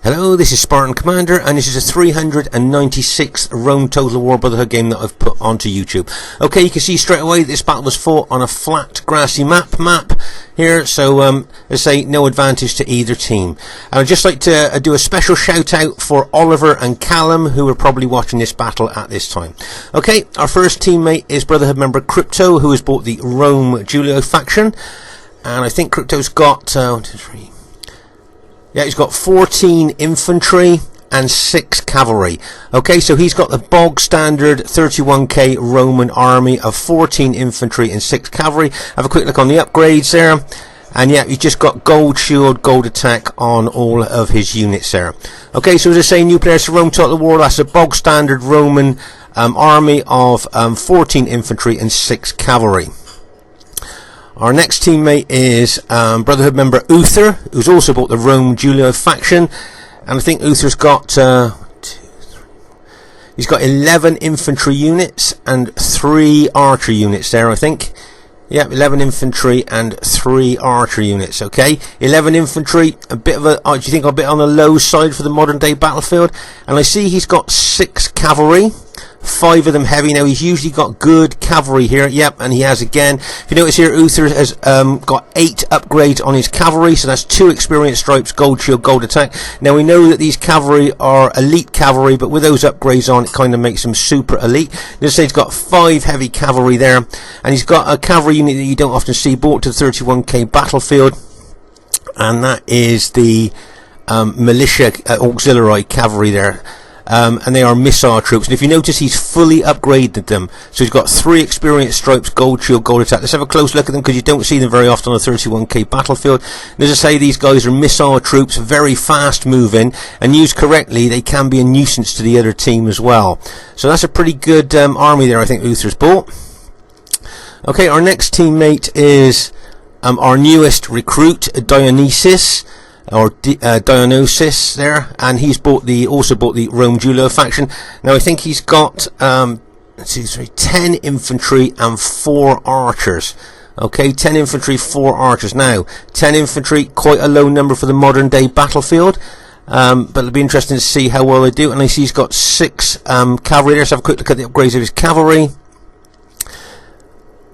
Hello, this is Spartan Commander, and this is a 396th Rome Total War Brotherhood game that I've put onto YouTube. Okay, you can see straight away this battle was fought on a flat, grassy map here, so as I say, no advantage to either team. And I'd just like to do a special shout out for Oliver and Callum, who are probably watching this battle at this time. Okay, our first teammate is Brotherhood member Crypto, who has bought the Rome Julio faction, and I think Crypto's got 1, 2, 3. Yeah, he's got 14 infantry and 6 cavalry. Okay, so he's got the bog standard 31k Roman army of 14 infantry and 6 cavalry. Have a quick look on the upgrades there. And yeah, he's just got gold shield, gold attack on all of his units there. Okay, so as I say, new players to Rome Total War, that's a bog standard Roman army of 14 infantry and 6 cavalry. Our next teammate is Brotherhood member Uther, who's also bought the Rome Julio faction, and I think Uther's got he's got 11 infantry units and 3 archer units there, I think. Yep, 11 infantry and 3 archer units. Okay, 11 infantry, a bit of a, do you think a bit on the low side for the modern day battlefield? And I see he's got 6 cavalry. 5 of them heavy. Now he's usually got good cavalry here, yep, and he has again. If you notice here, Uther has got 8 upgrades on his cavalry, so that's 2 experience stripes, gold shield, gold attack. Now we know that these cavalry are elite cavalry, but with those upgrades on, it kind of makes them super elite. Let's say he's got 5 heavy cavalry there, and he's got a cavalry unit that you don't often see brought to the 31k battlefield, and that is the militia auxiliary cavalry there. And they are missile troops, and if you notice, he's fully upgraded them, so he's got 3 experience stripes, gold shield, gold attack. Let's have a close look at them, because you don't see them very often on a 31k battlefield. And as I say, these guys are missile troops, very fast moving, and used correctly they can be a nuisance to the other team as well. So that's a pretty good army there, I think Uther's bought. Okay, our next teammate is our newest recruit, Dionysus, or Dionysus there, and he's also bought the Rome Julio faction. Now I think he's got 10 infantry and 4 archers. Okay, 10 infantry, 4 archers. Now 10 infantry, quite a low number for the modern day battlefield, but it'll be interesting to see how well they do. And I see he's got 6 cavalry there. Let's have a quick look at the upgrades of his cavalry.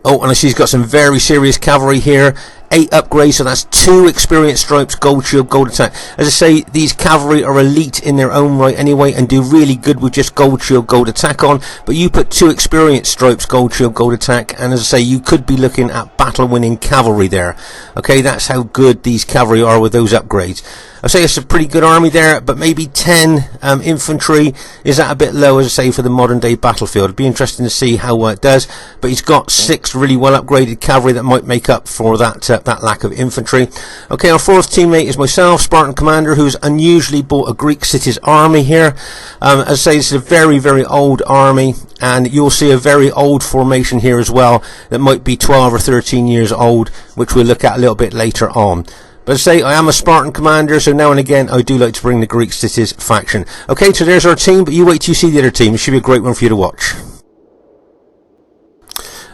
Oh, and I see he's got some very serious cavalry here. 8 upgrades, so that's 2 experience stripes, gold shield, gold attack. As I say, these cavalry are elite in their own right anyway, and do really good with just gold shield, gold attack on. But you put 2 experience stripes, gold shield, gold attack, and as I say, you could be looking at battle-winning cavalry there. Okay, that's how good these cavalry are with those upgrades. I say it's a pretty good army there, but maybe 10 infantry, is that a bit low, as I say, for the modern day battlefield? It'd be interesting to see how it does, but he's got 6 really well upgraded cavalry that might make up for that lack of infantry. Okay, our 4th teammate is myself, Spartan Commander, who's unusually bought a Greek cities army here. As I say, this is a very, very old army, and you'll see a very old formation here as well that might be 12 or 13 years old, which we'll look at a little bit later on. But as I say, I am a Spartan Commander, so now and again I do like to bring the Greek cities faction. Okay, so there's our team, but you wait till you see the other team. It should be a great one for you to watch.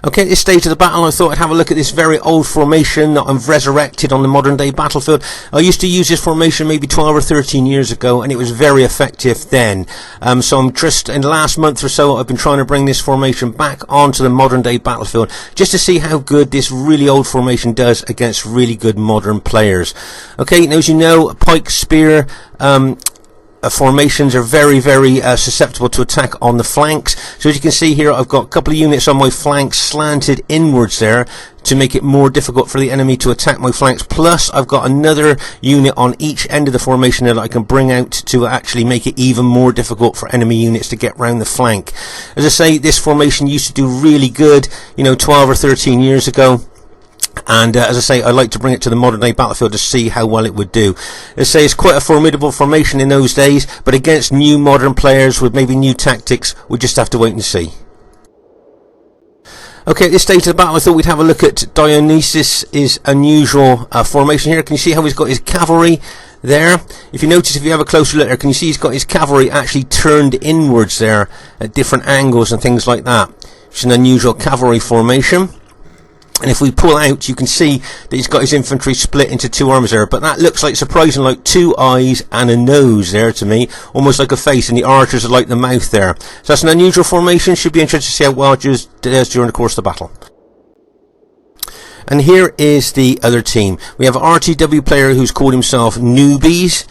Okay, at this stage of the battle, I thought I'd have a look at this very old formation that I've resurrected on the modern day battlefield. I used to use this formation maybe 12 or 13 years ago, and it was very effective then. So I'm just, in the last month or so, I've been trying to bring this formation back onto the modern day battlefield, just to see how good this really old formation does against really good modern players. Okay, now as you know, pike, spear, formations are very, very susceptible to attack on the flanks. So as you can see here, I've got a couple of units on my flanks slanted inwards there to make it more difficult for the enemy to attack my flanks. Plus, I've got another unit on each end of the formation there that I can bring out to actually make it even more difficult for enemy units to get round the flank. As I say, this formation used to do really good, 12 or 13 years ago. And as I say, I like to bring it to the modern day battlefield to see how well it would do. As I say, it's quite a formidable formation in those days, but against new modern players with maybe new tactics, we just have to wait and see. Okay, at this stage of the battle, I thought we'd have a look at Dionysus' unusual formation here. Can you see how he's got his cavalry there? If you notice, if you have a closer look there, can you see he's got his cavalry actually turned inwards there at different angles and things like that. It's an unusual cavalry formation. And if we pull out, you can see that he's got his infantry split into two armies there. But that looks like, surprisingly, like two eyes and a nose there to me. Almost like a face, and the archers are like the mouth there. So that's an unusual formation. Should be interesting to see how well it does during the course of the battle. And here is the other team. We have an RTW player who's called himself Newbies.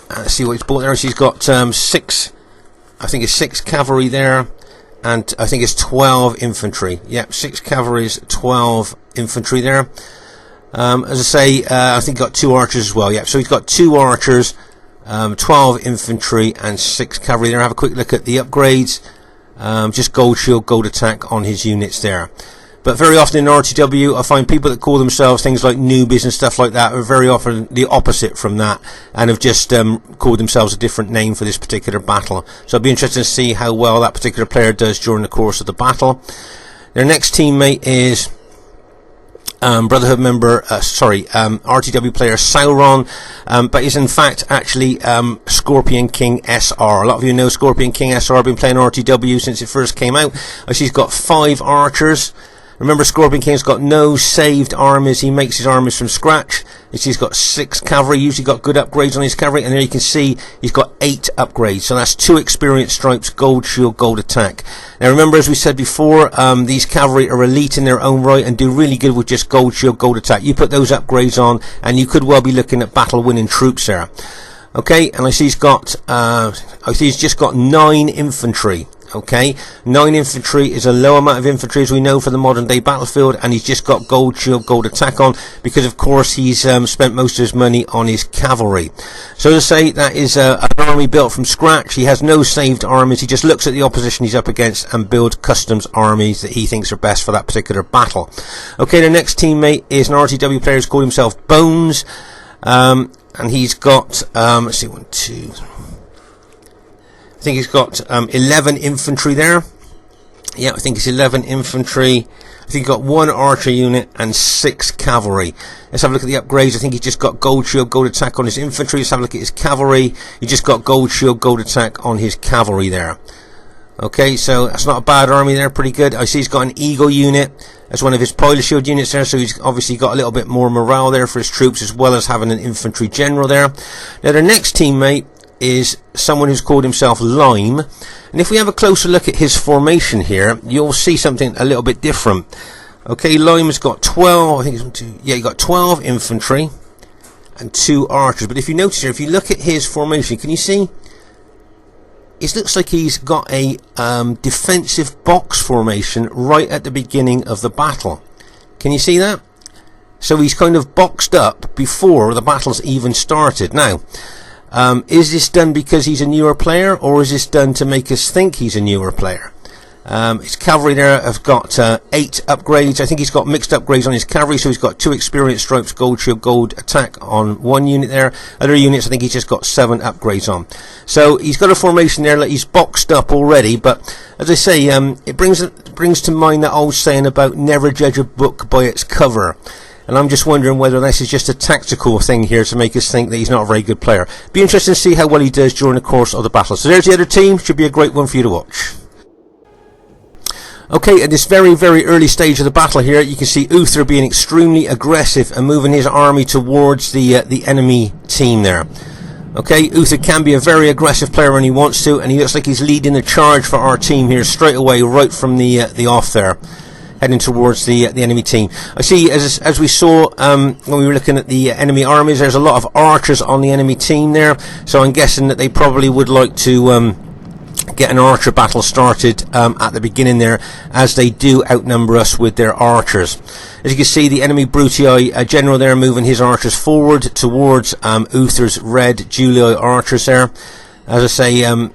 Let's see what he's bought there. So he's got six cavalry there. And I think it's 12 infantry. Yep, 6 cavalry, 12 infantry there. As I say, I think he got 2 archers as well. Yep, so he's got 2 archers, 12 infantry, and 6 cavalry there. Have a quick look at the upgrades. Just gold shield, gold attack on his units there. But very often in RTW, I find people that call themselves things like newbies and stuff like that are very often the opposite from that, and have just called themselves a different name for this particular battle. So I'll be interested to see how well that particular player does during the course of the battle. Their next teammate is Brotherhood member, RTW player Sauron, but is in fact actually Scorpion King SR. A lot of you know Scorpion King SR. I've been playing RTW since it first came out. He's got 5 archers. Remember, Scorpion King's got no saved armies. He makes his armies from scratch. He's got 6 cavalry. Usually got good upgrades on his cavalry. And there you can see he's got 8 upgrades. So that's 2 experience stripes, gold shield, gold attack. Now remember, as we said before, these cavalry are elite in their own right and do really good with just gold shield, gold attack. You put those upgrades on and you could well be looking at battle winning troops there. Okay, and I see he's just got 9 infantry. Okay, 9 infantry is a low amount of infantry, as we know, for the modern day battlefield, and he's just got gold shield, gold attack on, because of course he's spent most of his money on his cavalry. So as I say, that is an army built from scratch. He has no saved armies. He just looks at the opposition he's up against and builds customs armies that he thinks are best for that particular battle. Okay, the next teammate is an RTW player who's called himself Bones, and he's got let's see, 1, 2. I think he's got 11 infantry there. Yeah, I think it's 11 infantry. I think he's got 1 archer unit and 6 cavalry. Let's have a look at the upgrades. I think he's just got gold shield, gold attack on his infantry. Let's have a look at his cavalry. He just got gold shield, gold attack on his cavalry there. Okay, so that's not a bad army there, pretty good. I see he's got an eagle unit as one of his pilot shield units there, so he's obviously got a little bit more morale there for his troops, as well as having an infantry general there. Now their next teammate is someone who's called himself Lime, and if we have a closer look at his formation here, you'll see something a little bit different. Okay, Lime's got 12, I think it's 2, yeah, he got 12 infantry and 2 archers. But if you notice here, if you look at his formation, can you see it looks like he's got a defensive box formation right at the beginning of the battle. Can you see that? So he's kind of boxed up before the battle's even started. Now, is this done because he's a newer player, or is this done to make us think he's a newer player? His cavalry there have got 8 upgrades. I think he's got mixed upgrades on his cavalry, so he's got 2 experience stripes, gold shield, gold attack on 1 unit there. Other units, I think he's just got 7 upgrades on. So he's got a formation there that he's boxed up already, but as I say, it brings to mind that old saying about never judge a book by its cover. And I'm just wondering whether this is just a tactical thing here to make us think that he's not a very good player. Be interesting to see how well he does during the course of the battle. So there's the other team. Should be a great one for you to watch. Okay, at this very, very early stage of the battle here, you can see Uther being extremely aggressive and moving his army towards the enemy team there. Okay, Uther can be a very aggressive player when he wants to, and he looks like he's leading the charge for our team here straight away, right from the off there, heading towards the enemy team. I see, as we saw when we were looking at the enemy armies, there's a lot of archers on the enemy team there, so I'm guessing that they probably would like to get an archer battle started at the beginning there, as they do outnumber us with their archers. As you can see, the enemy Brutii general there moving his archers forward towards Uther's red Julii archers there. As I say,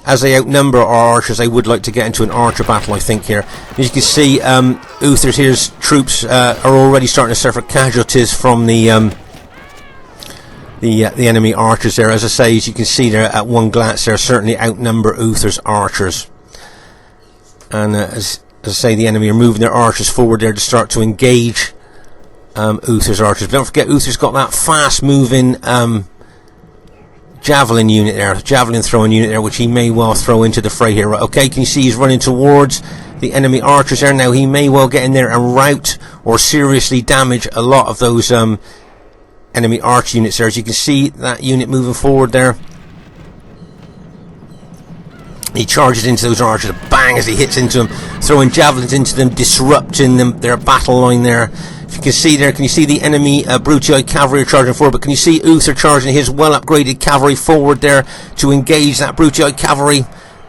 as they outnumber our archers, they would like to get into an archer battle, I think, here. As you can see, Uther's here's troops are already starting to suffer casualties from the enemy archers there. As I say, as you can see there at one glance, they certainly outnumber Uther's archers. And as I say, the enemy are moving their archers forward there to start to engage Uther's archers. But don't forget, Uther's got that fast-moving javelin unit there, javelin throwing unit there, which he may well throw into the fray here. Okay, can you see he's running towards the enemy archers there. Now he may well get in there and rout or seriously damage a lot of those enemy archer units there. As you can see, that unit moving forward there. He charges into those archers, bang, as he hits into them, throwing javelins into them, disrupting them, their battle line there. If you can see there, can you see the enemy Brutii cavalry are charging forward? But can you see Uther charging his well-upgraded cavalry forward there to engage that Brutii cavalry?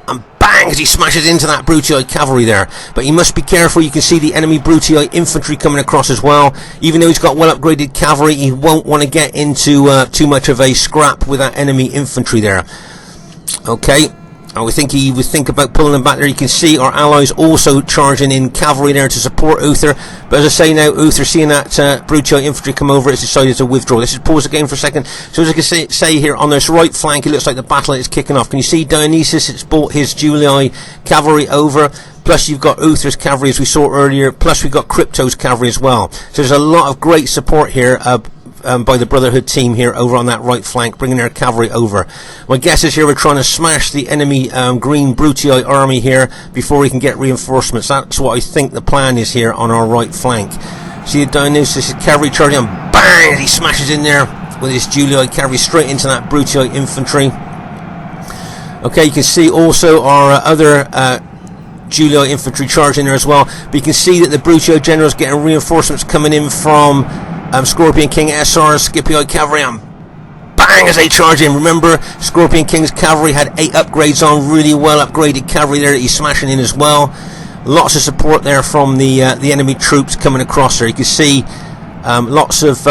And bang, as he smashes into that Brutii cavalry there. But he must be careful. You can see the enemy Brutii infantry coming across as well. Even though he's got well-upgraded cavalry, he won't want to get into too much of a scrap with that enemy infantry there. Okay. I would think he would think about pulling them back there. You can see our allies also charging in cavalry there to support Uther. But as I say now, Uther, seeing that Brutii infantry come over, has decided to withdraw. Let's just pause the game for a second. So as I can say here, on this right flank, it looks like the battle is kicking off. Can you see Dionysus has brought his Julii cavalry over? Plus you've got Uther's cavalry, as we saw earlier. Plus we've got Crypto's cavalry as well. So there's a lot of great support here by the Brotherhood team here over on that right flank, bringing their cavalry over. My guess is here we're trying to smash the enemy green Brutii army here before we can get reinforcements. That's what I think the plan is here on our right flank. See the Dionysus cavalry charging, and bang, he smashes in there with his Julii cavalry straight into that Brutii infantry. Okay, you can see also our other Julii infantry charging there as well. But you can see that the Brutii generals getting reinforcements coming in from Scorpion King SR, Scipio cavalry, and bang as they charge in. Remember, Scorpion King's cavalry had 8 upgrades on, really well upgraded cavalry there that he's smashing in as well. Lots of support there from the enemy troops coming across there. You can see lots of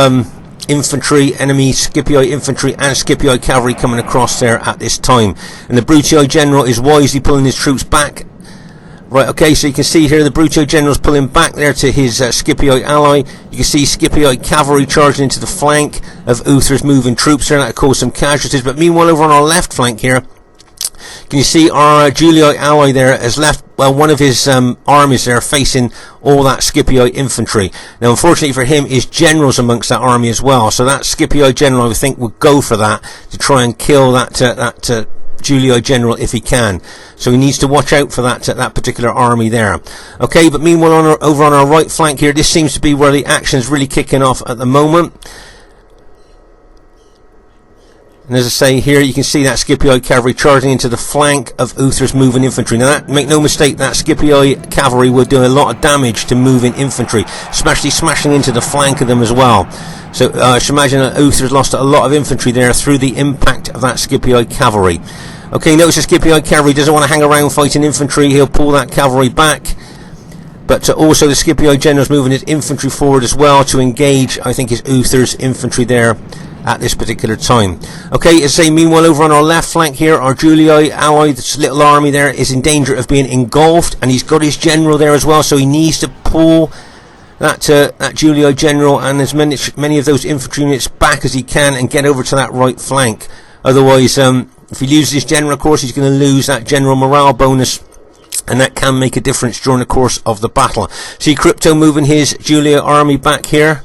infantry, enemy Scipio infantry and Scipio cavalry coming across there at this time. And the Brutii general is wisely pulling his troops back. Right, okay, so you can see here the Brutii general's pulling back there to his Scipio ally. You can see Scipio cavalry charging into the flank of Uther's moving troops there. That caused some casualties. But meanwhile, over on our left flank here, can you see our Julii ally there has left, well, one of his armies there facing all that Scipio infantry. Now, unfortunately for him, his generals amongst that army as well. So that Scipio general, I would think, would go for that to try and kill that Julii general if he can. So he needs to watch out for that particular army there. Okay, but meanwhile over on our right flank here, this seems to be where the action is really kicking off at the moment. And as I say here, you can see that Scipio cavalry charging into the flank of Uther's moving infantry. Now, make no mistake, that Scipio cavalry will do a lot of damage to moving infantry, especially smashing into the flank of them as well. So I should imagine that Uther's lost a lot of infantry there through the impact of that Scipio cavalry. Okay, notice the Scipio cavalry doesn't want to hang around fighting infantry. He'll pull that cavalry back. But also the Scipio general's moving his infantry forward as well to engage, I think, is Uther's infantry there at this particular time. Okay, as I say, meanwhile over on our left flank here, our Julii ally, this little army there, is in danger of being engulfed, and he's got his general there as well, so he needs to pull that Julii general and as many of those infantry units back as he can and get over to that right flank. Otherwise, if he loses his general, of course, he's going to lose that general morale bonus, and that can make a difference during the course of the battle. See Crypto moving his Julii army back here.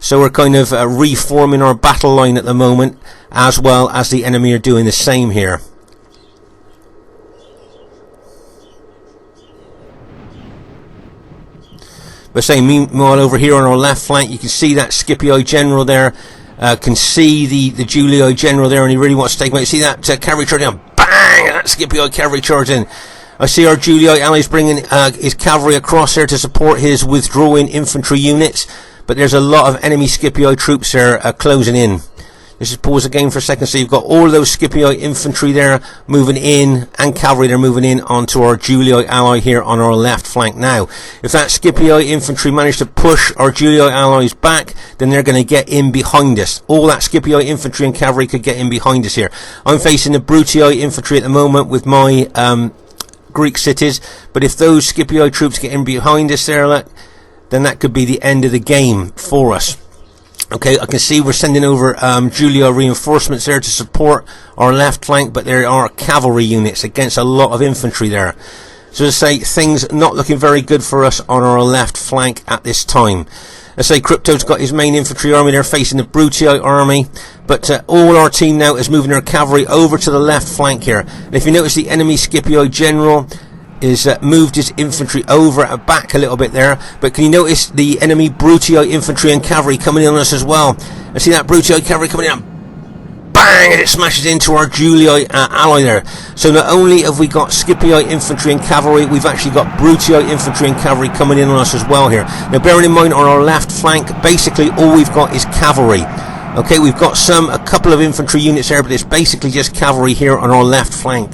So we're kind of reforming our battle line at the moment, as well as the enemy are doing the same here. But say, meanwhile over here on our left flank, you can see that Scipio general there. Can see the Julii general there, and he really wants to take him out. See that cavalry charge in, bang! That Scipio cavalry charge in. I see our Julii allies bringing his cavalry across there to support his withdrawing infantry units. But there's a lot of enemy Scipio troops there closing in. Let's just pause the game for a second. So you've got all of those Scipio infantry there moving in, and cavalry there moving in onto our Julii ally here on our left flank. Now, if that Scipio infantry manage to push our Julii allies back, then they're going to get in behind us. All that Scipio infantry and cavalry could get in behind us here. I'm facing the Brutii infantry at the moment with my Greek cities, but if those Scipio troops get in behind us there, then that could be the end of the game for us. Okay, I can see we're sending over Julii reinforcements there to support our left flank, but there are cavalry units against a lot of infantry there. So to say, things not looking very good for us on our left flank at this time. Let's say Crypto's got his main infantry army there facing the Brutii army, but all our team now is moving their cavalry over to the left flank here. And if you notice, the enemy Scipio general is moved his infantry over and back a little bit there. But can you notice the enemy Brutii infantry and cavalry coming in on us as well? And see that Brutii cavalry coming in, bang, and it smashes into our Julii ally there. So not only have we got Scipii infantry and cavalry, we've actually got Brutii infantry and cavalry coming in on us as well here. Now bearing in mind on our left flank, basically all we've got is cavalry. Okay, we've got a couple of infantry units there, but it's basically just cavalry here on our left flank.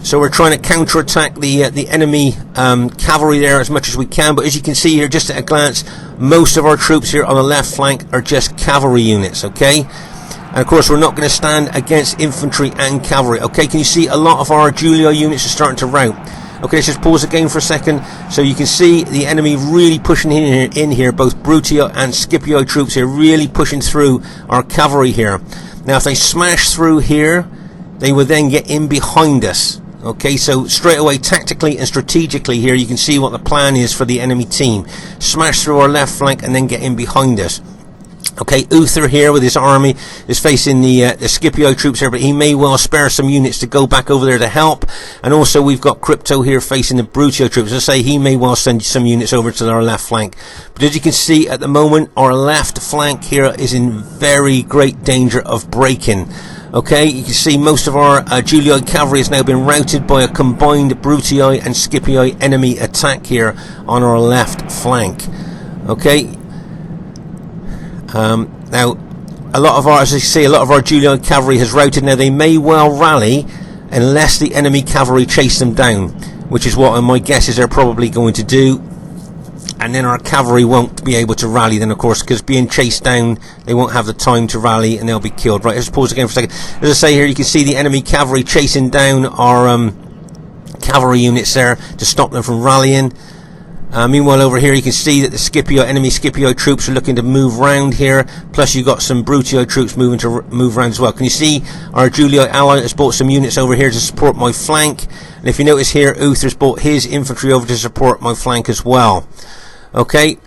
So we're trying to counterattack the enemy cavalry there as much as we can. But as you can see here, just at a glance, most of our troops here on the left flank are just cavalry units, okay? And of course, we're not going to stand against infantry and cavalry, okay? Can you see a lot of our Julii units are starting to rout? Okay, let's just pause the game for a second. So you can see the enemy really pushing in here, both Brutii and Scipii troops here, really pushing through our cavalry here. Now, if they smash through here, they will then get in behind us. Okay, so straight away, tactically and strategically here, you can see what the plan is for the enemy team. Smash through our left flank and then get in behind us. Okay, Uther here with his army is facing the Scipii troops here, but he may well spare some units to go back over there to help. And also we've got Crypto here facing the Brutii troops. As I say, he may well send some units over to our left flank. But as you can see at the moment, our left flank here is in very great danger of breaking. Okay, you can see most of our Julii cavalry has now been routed by a combined Brutii and Scipii enemy attack here on our left flank. Okay. Now, a lot of our, as you see, a lot of our Julii cavalry has routed. Now, they may well rally unless the enemy cavalry chase them down, which is what my guess is they're probably going to do. And then our cavalry won't be able to rally then, of course, because being chased down, they won't have the time to rally and they'll be killed. Right, let's pause again for a second. As I say here, you can see the enemy cavalry chasing down our cavalry units there to stop them from rallying. Meanwhile, over here you can see that the enemy Scipii troops are looking to move round here. Plus, you've got some Brutii troops moving to move round as well. Can you see our Julii ally has brought some units over here to support my flank? And if you notice here, Uther's brought his infantry over to support my flank as well. Okay,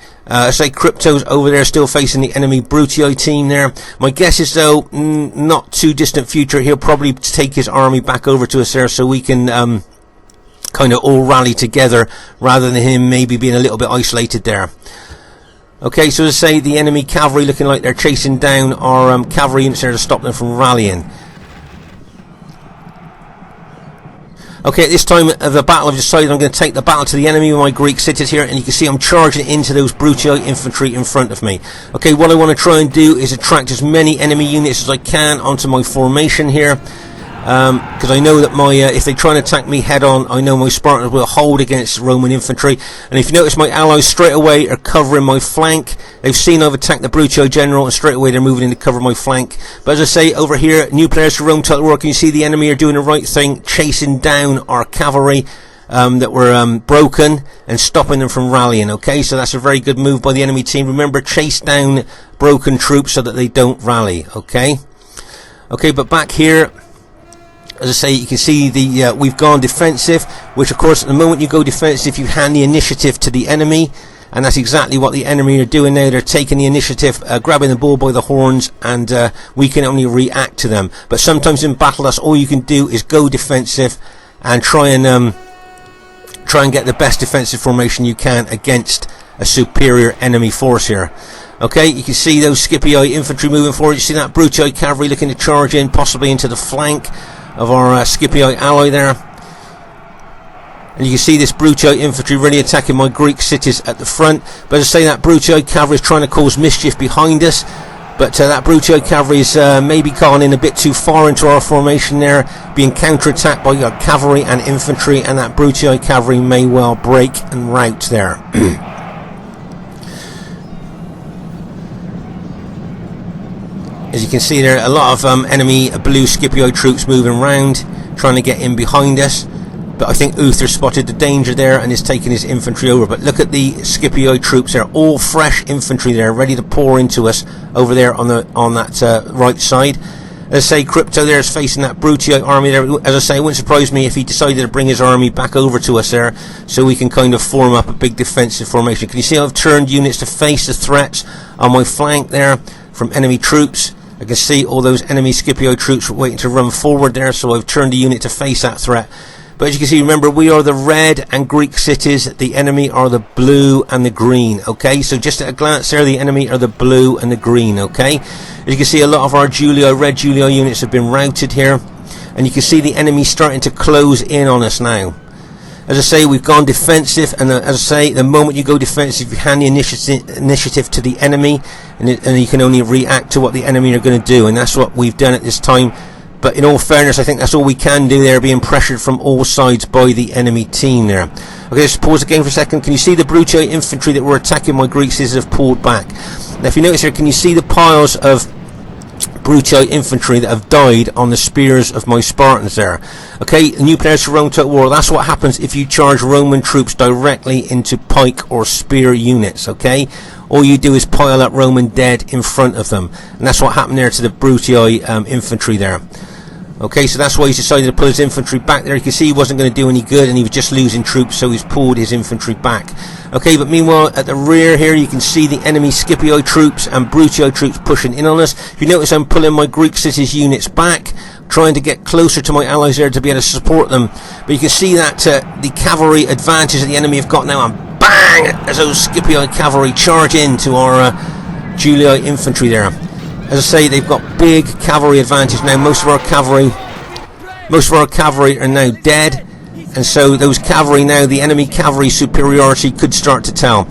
say Crypto's over there still facing the enemy Brutii team there. My guess is though, not too distant future, he'll probably take his army back over to us there so we can kind of all rally together rather than him maybe being a little bit isolated there. Okay, so as I say, the enemy cavalry looking like they're chasing down our cavalry units there to stop them from rallying. Okay, at this time of the battle, I've decided I'm going to take the battle to the enemy with my Greek cities here, and you can see I'm charging into those Brutii infantry in front of me. Okay, what I want to try and do is attract as many enemy units as I can onto my formation here. Because I know that my if they try and attack me head on, I know my Spartans will hold against Roman infantry. And if you notice, my allies straight away are covering my flank. They've seen I've attacked the Brutii general, and straight away they're moving in to cover my flank. But as I say, over here, new players to Rome Total War, can you see the enemy are doing the right thing, chasing down our cavalry that were broken and stopping them from rallying. Okay, so that's a very good move by the enemy team. Remember, chase down broken troops so that they don't rally. Okay, but back here, as I say, you can see we've gone defensive, which of course at the moment you go defensive, you hand the initiative to the enemy, and that's exactly what the enemy are doing now. They're taking the initiative, grabbing the bull by the horns, and we can only react to them. But sometimes in battle, that's all you can do is go defensive and try and get the best defensive formation you can against a superior enemy force here. Okay, you can see those Scipii infantry moving forward. You see that Brutii cavalry looking to charge in, possibly into the flank of our Scipii ally there. And you can see this Brutii infantry really attacking my Greek cities at the front. But as I say, that Brutii cavalry is trying to cause mischief behind us. But that Brutii cavalry is maybe gone in a bit too far into our formation there, being counter-attacked by our cavalry and infantry, and that Brutii cavalry may well break and rout there. As you can see there, a lot of enemy blue Scipii troops moving around, trying to get in behind us. But I think Uther spotted the danger there and is taking his infantry over. But look at the Scipii troops there, all fresh infantry there, ready to pour into us over there on that right side. As I say, Crypto there is facing that Brutii army there. As I say, it wouldn't surprise me if he decided to bring his army back over to us there, so we can kind of form up a big defensive formation. Can you see I've turned units to face the threats on my flank there from enemy troops? I can see all those enemy Scipii troops waiting to run forward there, so I've turned the unit to face that threat. But as you can see, remember, we are the red and Greek cities. The enemy are the blue and the green. Okay, so just at a glance there, the enemy are the blue and the green. Okay, as you can see, a lot of our red Julio units have been routed here, and you can see the enemy starting to close in on us now. As I say, we've gone defensive, and as I say, the moment you go defensive, you hand the initiative to the enemy, and you can only react to what the enemy are going to do, and that's what we've done at this time. But in all fairness, I think that's all we can do there, being pressured from all sides by the enemy team there. Okay, let's pause the game for a second. Can you see the Brutio infantry that were attacking my Greek cities have pulled back? Now, if you notice here, can you see the piles of Brutio infantry that have died on the spears of my Spartans there? Okay, new players to Rome Total War. That's what happens if you charge Roman troops directly into pike or spear units. Okay, all you do is pile up Roman dead in front of them, and that's what happened there to the Brutio infantry there. Okay, so that's why he's decided to pull his infantry back there. You can see he wasn't going to do any good, and he was just losing troops, so he's pulled his infantry back. Okay, but meanwhile, at the rear here, you can see the enemy Scipio troops and Brutio troops pushing in on us. If you notice, I'm pulling my Greek cities units back, trying to get closer to my allies there to be able to support them. But you can see that the cavalry advantage that the enemy have got now, and bang, as those Scipio cavalry charge into our Julii infantry there. As I say, they've got big cavalry advantage now. Most of our cavalry are now dead, and so those cavalry now, the enemy cavalry superiority could start to tell.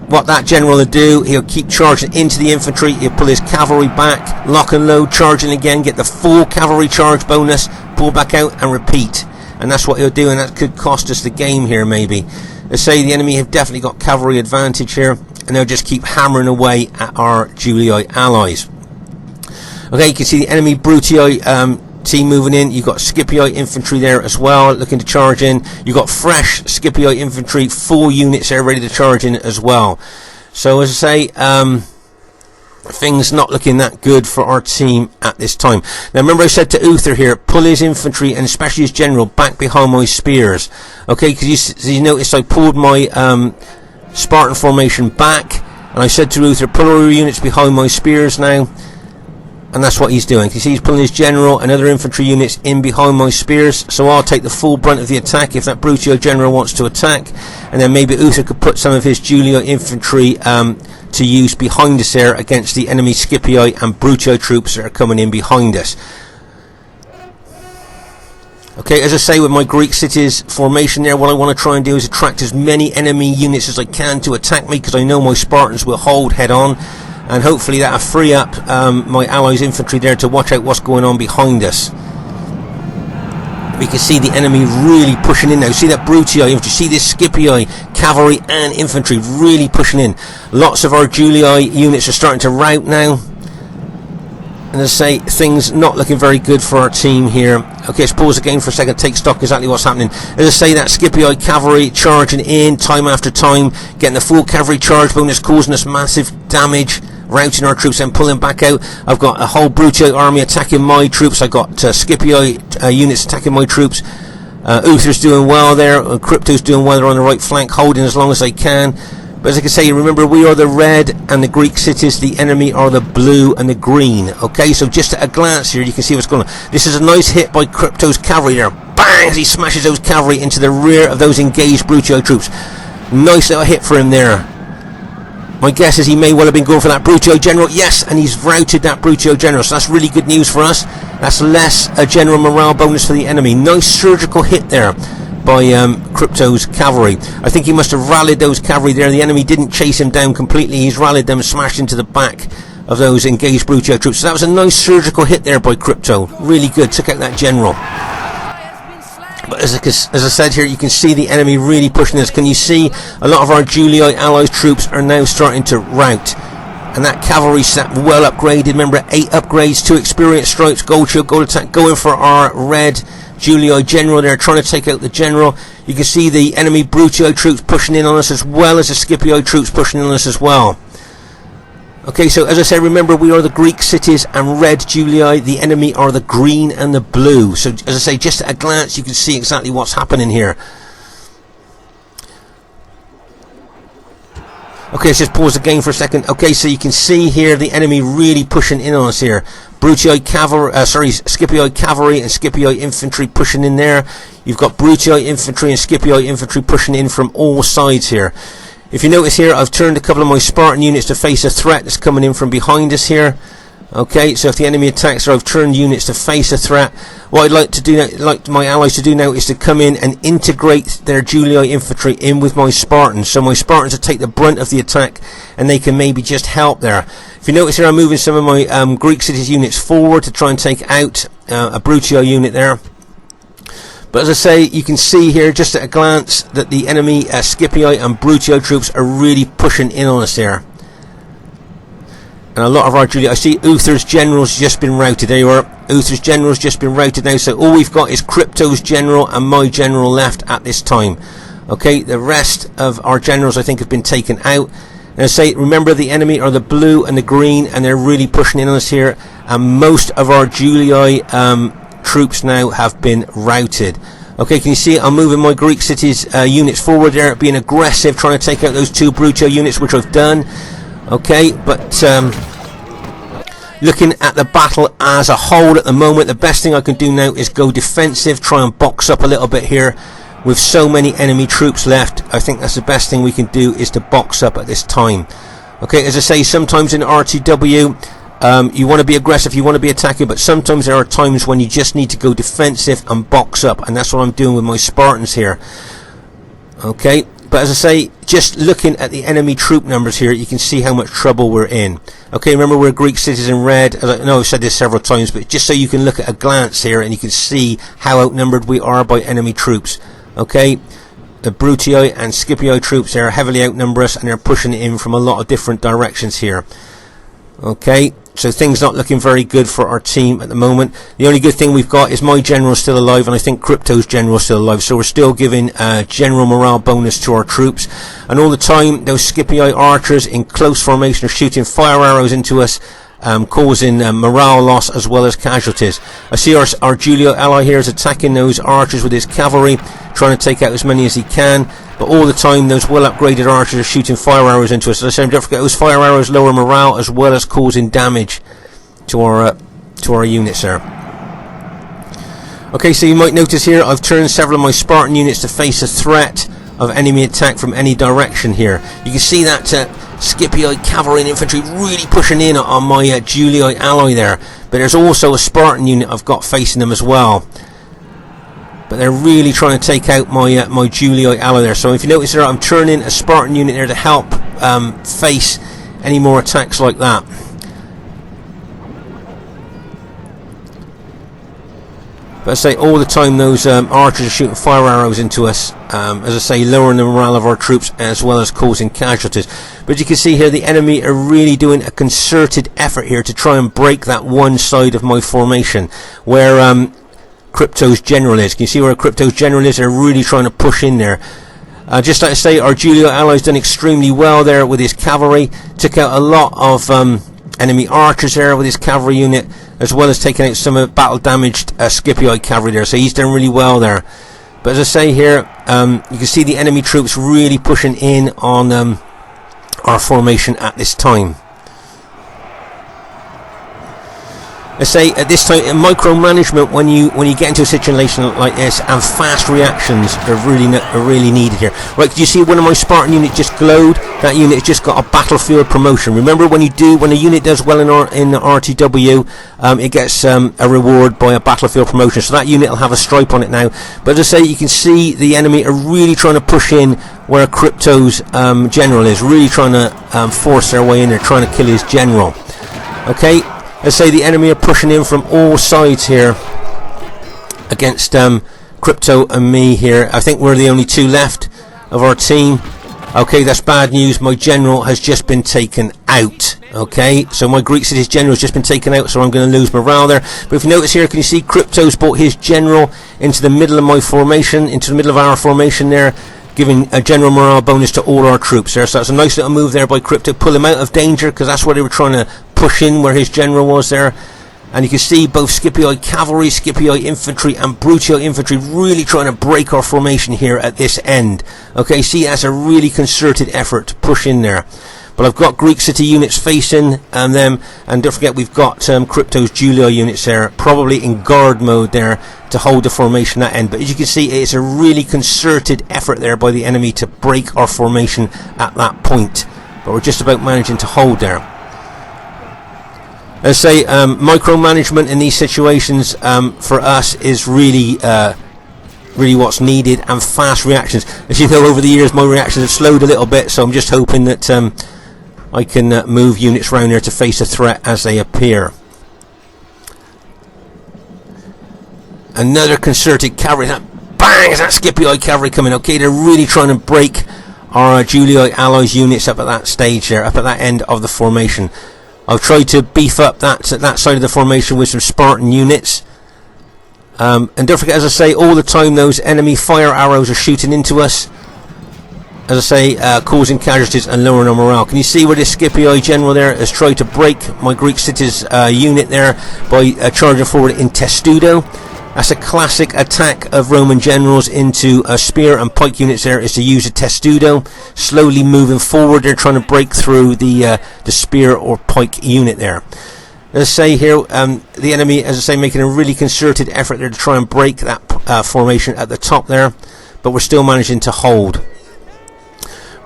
What that general will do, he'll keep charging into the infantry, he'll pull his cavalry back, lock and load, charging again, get the full cavalry charge bonus, pull back out and repeat. And that's what he'll do, and that could cost us the game here maybe. Let's say the enemy have definitely got cavalry advantage here, and they'll just keep hammering away at our Julii allies. Okay, you can see the enemy Brutii team moving in. You've got Scipio infantry there as well, looking to charge in. You've got fresh Scipio infantry, 4 units there ready to charge in as well. So as I say, things not looking that good for our team at this time. Now remember, I said to Uther here, pull his infantry and especially his general back behind my spears. Okay, because you notice I pulled my Spartan formation back, and I said to Uther, pull all your units behind my spears now. And that's what he's doing. You see, he's pulling his general and other infantry units in behind my spears. So I'll take the full brunt of the attack if that Brutio general wants to attack. And then maybe Uther could put some of his Julio infantry to use behind us there against the enemy Scipii and Brutio troops that are coming in behind us. Okay, as I say, with my Greek cities formation there, what I want to try and do is attract as many enemy units as I can to attack me, because I know my Spartans will hold head on. And hopefully that'll free up my allies' infantry there to watch out what's going on behind us. We can see the enemy really pushing in now. See that Brutii infantry, see this Scipii cavalry and infantry really pushing in. Lots of our Julii units are starting to rout now. And as I say, things not looking very good for our team here. Okay, let's pause the game for a second, take stock exactly what's happening. As I say, that Scipii cavalry charging in time after time, getting the full cavalry charge bonus, causing us massive damage, routing our troops and pulling back out. I've got a whole Brutio army attacking my troops. I've got Scipii units attacking my troops. Uther's doing well there, and Crypto's doing well. They're on the right flank, holding as long as they can. But as I can say, remember, we are the red and the Greek cities. The enemy are the blue and the green. Okay, so just at a glance here, you can see what's going on. This is a nice hit by Crypto's cavalry there. Bang! As he smashes those cavalry into the rear of those engaged Brutio troops. Nice little hit for him there. My guess is he may well have been going for that Brutio general. Yes, and he's routed that Brutio general. So that's really good news for us. That's less a general morale bonus for the enemy. Nice surgical hit there by Crypto's cavalry. I think he must have rallied those cavalry there. The enemy didn't chase him down completely. He's rallied them, smashed into the back of those engaged Brutio troops. So that was a nice surgical hit there by Crypto. Really good. Took out that general. But as I said here, you can see the enemy really pushing us. Can you see a lot of our Julii allies troops are now starting to rout? And that cavalry set well upgraded. Remember, 8 upgrades, 2 experience stripes, gold shield, gold attack, going for our red Julii general there, trying to take out the general. You can see the enemy Brutio troops pushing in on us, as well as the Scipio troops pushing in on us as well. Okay, so as I said, remember, we are the Greek cities and red Julii. The enemy are the green and the blue. So as I say, just at a glance, you can see exactly what's happening here. Okay, let's just pause the game for a second. Okay, so you can see here the enemy really pushing in on us here. Brutii cavalry, Scipii cavalry and Scipii infantry pushing in there. You've got Brutii infantry and Scipii infantry pushing in from all sides here. If you notice here, I've turned a couple of my Spartan units to face a threat that's coming in from behind us here. Okay, so if the enemy attacks, I've turned units to face a threat. What I'd like to do, like my allies to do now, is to come in and integrate their Julii infantry in with my Spartans. So my Spartans will take the brunt of the attack, and they can maybe just help there. If you notice here, I'm moving some of my Greek cities units forward to try and take out a Brutii unit there. But as I say, you can see here just at a glance that the enemy Scipii and Brutii troops are really pushing in on us there. And a lot of our Julii, I see Uther's general's just been routed. There you are. Uther's general's just been routed now. So all we've got is Crypto's general and my general left at this time. Okay, the rest of our generals I think have been taken out. And I say, remember the enemy are the blue and the green, and they're really pushing in on us here. And most of our Julii troops now have been routed. Okay, can you see I'm moving my Greek cities units forward there, being aggressive, trying to take out those two Brutii units, which I've done. Okay, but looking at the battle as a whole at the moment, the best thing I can do now is go defensive, try and box up a little bit here. With so many enemy troops left, I think that's the best thing we can do, is to box up at this time. Okay, as I say, sometimes in RTW, you want to be aggressive, you want to be attacking, but sometimes there are times when you just need to go defensive and box up, and that's what I'm doing with my Spartans here. Okay, but as I say, just looking at the enemy troop numbers here, you can see how much trouble we're in. Okay, remember we're Greek cities in red. As I know I've said this several times, but just so you can look at a glance here and you can see how outnumbered we are by enemy troops. Okay, the Brutii and Scipii troops, they are heavily outnumber us, and they're pushing in from a lot of different directions here. Okay, so things not looking very good for our team at the moment. The only good thing we've got is my general still alive, and I think Crypto's general still alive, so we're still giving general morale bonus to our troops. And all the time those Scipii archers in close formation are shooting fire arrows into us, causing morale loss as well as casualties. I see our Julii ally here is attacking those archers with his cavalry, trying to take out as many as he can, but all the time those well upgraded archers are shooting fire arrows into us. So I say, don't forget, those fire arrows lower morale as well as causing damage to our units there. Okay, so you might notice here I've turned several of my Spartan units to face a threat of enemy attack from any direction here. You can see that Scipii cavalry and infantry really pushing in on my Julii ally there, but there's also a Spartan unit I've got facing them as well. But they're really trying to take out my my Julii ally there. So if you notice there, I'm turning a Spartan unit there to help face any more attacks like that. But I say, all the time those archers are shooting fire arrows into us, as I say, lowering the morale of our troops as well as causing casualties. But you can see here the enemy are really doing a concerted effort here to try and break that one side of my formation where Crypto's general is. Can you see where Crypto's general is? They're really trying to push in there. Just like I say, our Julii allies done extremely well there with his cavalry. Took out a lot of enemy archers there with his cavalry unit, as well as taking out some battle damaged Scipii cavalry there. So he's done really well there. But as I say here, you can see the enemy troops really pushing in on our formation at this time. I say at this time, micromanagement when you get into a situation like this, and fast reactions are really needed here. Right? You see one of my Spartan units just glowed. That unit has just got a battlefield promotion. Remember when a unit does well in RTW, it gets a reward by a battlefield promotion. So that unit will have a stripe on it now. But as I say, you can see the enemy are really trying to push in where Crypto's general is. Really trying to force their way in there, trying to kill his general. Okay. Let's say the enemy are pushing in from all sides here against Crypto and me here. I think we're the only two left of our team. Okay, that's bad news. My general has just been taken out. Okay, so my Greek city's general has just been taken out, so I'm going to lose morale there. But if you notice here, can you see Crypto's brought his general into the middle of my formation, into the middle of our formation there, giving a general morale bonus to all our troops there. So that's a nice little move there by Crypto. Pull him out of danger, because that's where they were trying to push in, where his general was there. and you can see both Scipii cavalry, Scipii infantry and Bruttii infantry really trying to break our formation here at this end. Okay, see, that's a really concerted effort to push in there. But I've got Greek city units facing them, and don't forget we've got Crypto's Julii units there, probably in guard mode there to hold the formation that end. But as you can see, it's a really concerted effort there by the enemy to break our formation at that point. But we're just about managing to hold there. As I say, micromanagement in these situations for us is really what's needed, and fast reactions. As you know, over the years my reactions have slowed a little bit, so I'm just hoping that I can move units around there to face a threat as they appear. Another concerted cavalry. Bang! Is that Scipii cavalry coming? Okay, they're really trying to break our Julii allies units up at that stage there, up at that end of the formation. I've tried to beef up that side of the formation with some Spartan units. And don't forget, as I say, all the time those enemy fire arrows are shooting into us. As I say, causing casualties and lowering our morale. Can you see where this Scipii general there has tried to break my Greek cities unit there by charging forward in testudo? That's a classic attack of Roman generals into spear and pike units there, is to use a testudo. Slowly moving forward, they're trying to break through the spear or pike unit there. As I say here, the enemy, as I say, making a really concerted effort there to try and break that formation at the top there, but we're still managing to hold.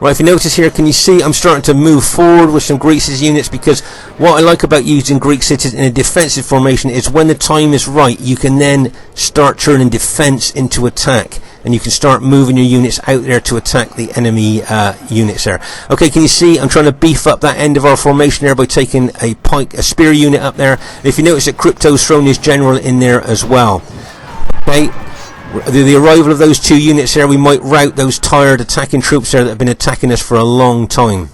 Right, if you notice here, can you see I'm starting to move forward with some Greek cities units, because what I like about using Greek cities in a defensive formation is when the time is right, you can then start turning defense into attack, and you can start moving your units out there to attack the enemy units there. Okay, can you see I'm trying to beef up that end of our formation there by taking a spear unit up there. And if you notice that Crypto's thrown his general in there as well. Okay. The arrival of those two units there, we might rout those tired attacking troops there that have been attacking us for a long time.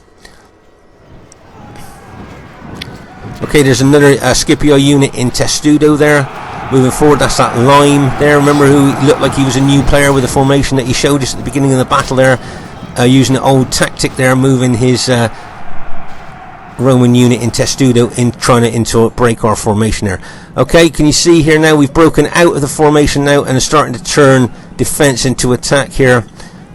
Okay, there's another Scipii unit in testudo there. Moving forward, that's that Lime there. Remember, who looked like he was a new player with the formation that he showed us at the beginning of the battle there. Using the old tactic there, moving his Roman unit in testudo, trying to break our formation there. Okay, can you see here now we've broken out of the formation now and are starting to turn defense into attack here,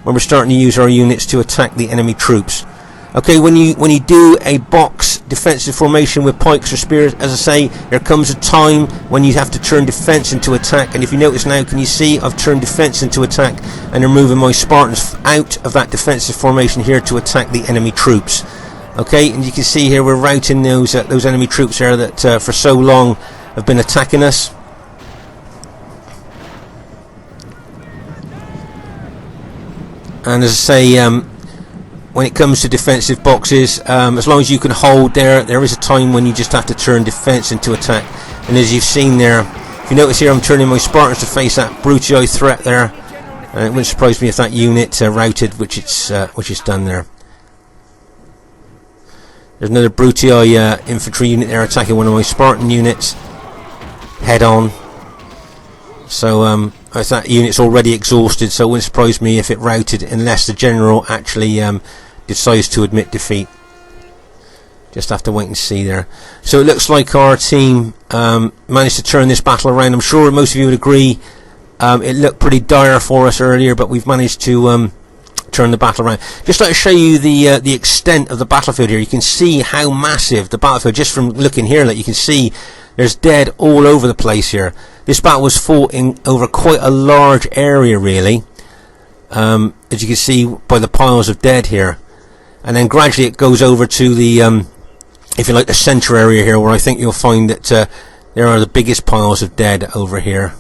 when we're starting to use our units to attack the enemy troops. Okay, when you do a box defensive formation with pikes or spears, as I say, there comes a time when you have to turn defense into attack. And if you notice now, can you see I've turned defense into attack, and they're moving my Spartans out of that defensive formation here to attack the enemy troops. Okay, and you can see here we're routing those enemy troops there that for so long have been attacking us. And as I say, when it comes to defensive boxes, as long as you can hold there is a time when you just have to turn defense into attack. And as you've seen there, if you notice here, I'm turning my Spartans to face that Bruttii threat there, and it wouldn't surprise me if that unit routed, which it's done there. There's another Bruttii infantry unit there attacking one of my Spartan units head on. So that unit's already exhausted, so it wouldn't surprise me if it routed, unless the general actually decides to admit defeat. Just have to wait and see there. So it looks like our team managed to turn this battle around. I'm sure most of you would agree it looked pretty dire for us earlier, but we've managed to turn the battle around. Just like to show you the extent of the battlefield here. You can see how massive the battlefield, just from looking here, like you can see there's dead all over the place here. This battle was fought in over quite a large area, really, as you can see by the piles of dead here. And then gradually it goes over to the if you like, the center area here, where I think you'll find that there are the biggest piles of dead over here.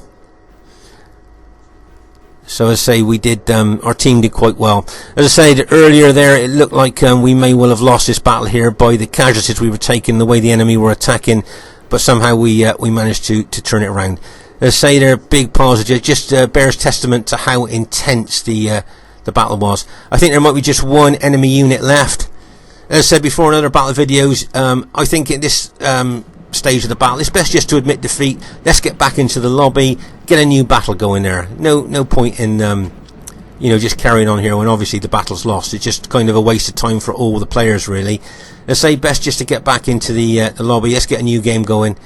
So as I say, we did, our team did quite well. As I said earlier there, it looked like we may well have lost this battle here by the casualties we were taking, the way the enemy were attacking, but somehow we managed to turn it around. As I say, there are big piles of dead. Just bears testament to how intense the battle was. I think there might be just one enemy unit left. As I said before in other battle videos, I think in this stage of the battle, it's best just to admit defeat. Let's get back into the lobby, get a new battle going there. No point in just carrying on here when obviously the battle's lost. It's just kind of a waste of time for all the players, really. Let's say best just to get back into the lobby. Let's get a new game going.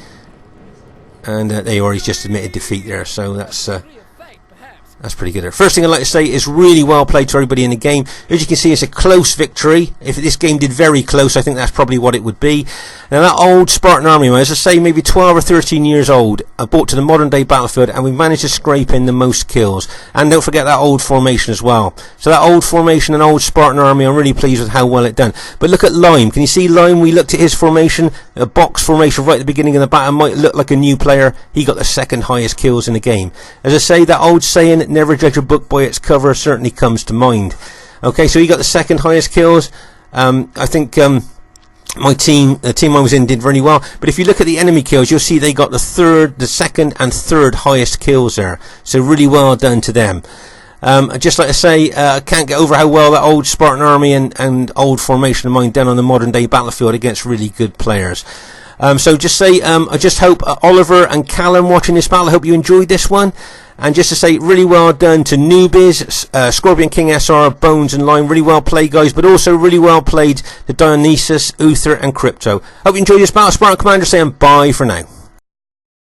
And there you are, he's just admitted defeat there, so that's pretty good there. First thing I'd like to say is really well played to everybody in the game. As you can see, it's a close victory. If this game did very close, I think that's probably what it would be. Now that old Spartan army, as I say, maybe 12 or 13 years old, I brought to the modern day battlefield, and we managed to scrape in the most kills. And don't forget that old formation as well. So that old formation and old Spartan army, I'm really pleased with how well it done. But look at Lime. Can you see Lime? We looked at his formation, a box formation right at the beginning of the battle. Might look like a new player. He got the second highest kills in the game. As I say, that old saying, never judge a book by its cover, certainly comes to mind. Okay, so he got the second highest kills. I think the team I was in did really well. But if you look at the enemy kills, you'll see they got the second and third highest kills there. So really well done to them. I'd just like to say, I can't get over how well that old Spartan army and old formation of mine done on the modern day battlefield against really good players. So just say, I just hope Oliver and Callum watching this battle, I hope you enjoyed this one. And just to say, really well done to Newbies, Scorpion King SR, Bones and Lime. Really well played, guys. But also really well played to Dionysus, Uther and Crypto. Hope you enjoyed this battle. Spartan Commander saying bye for now.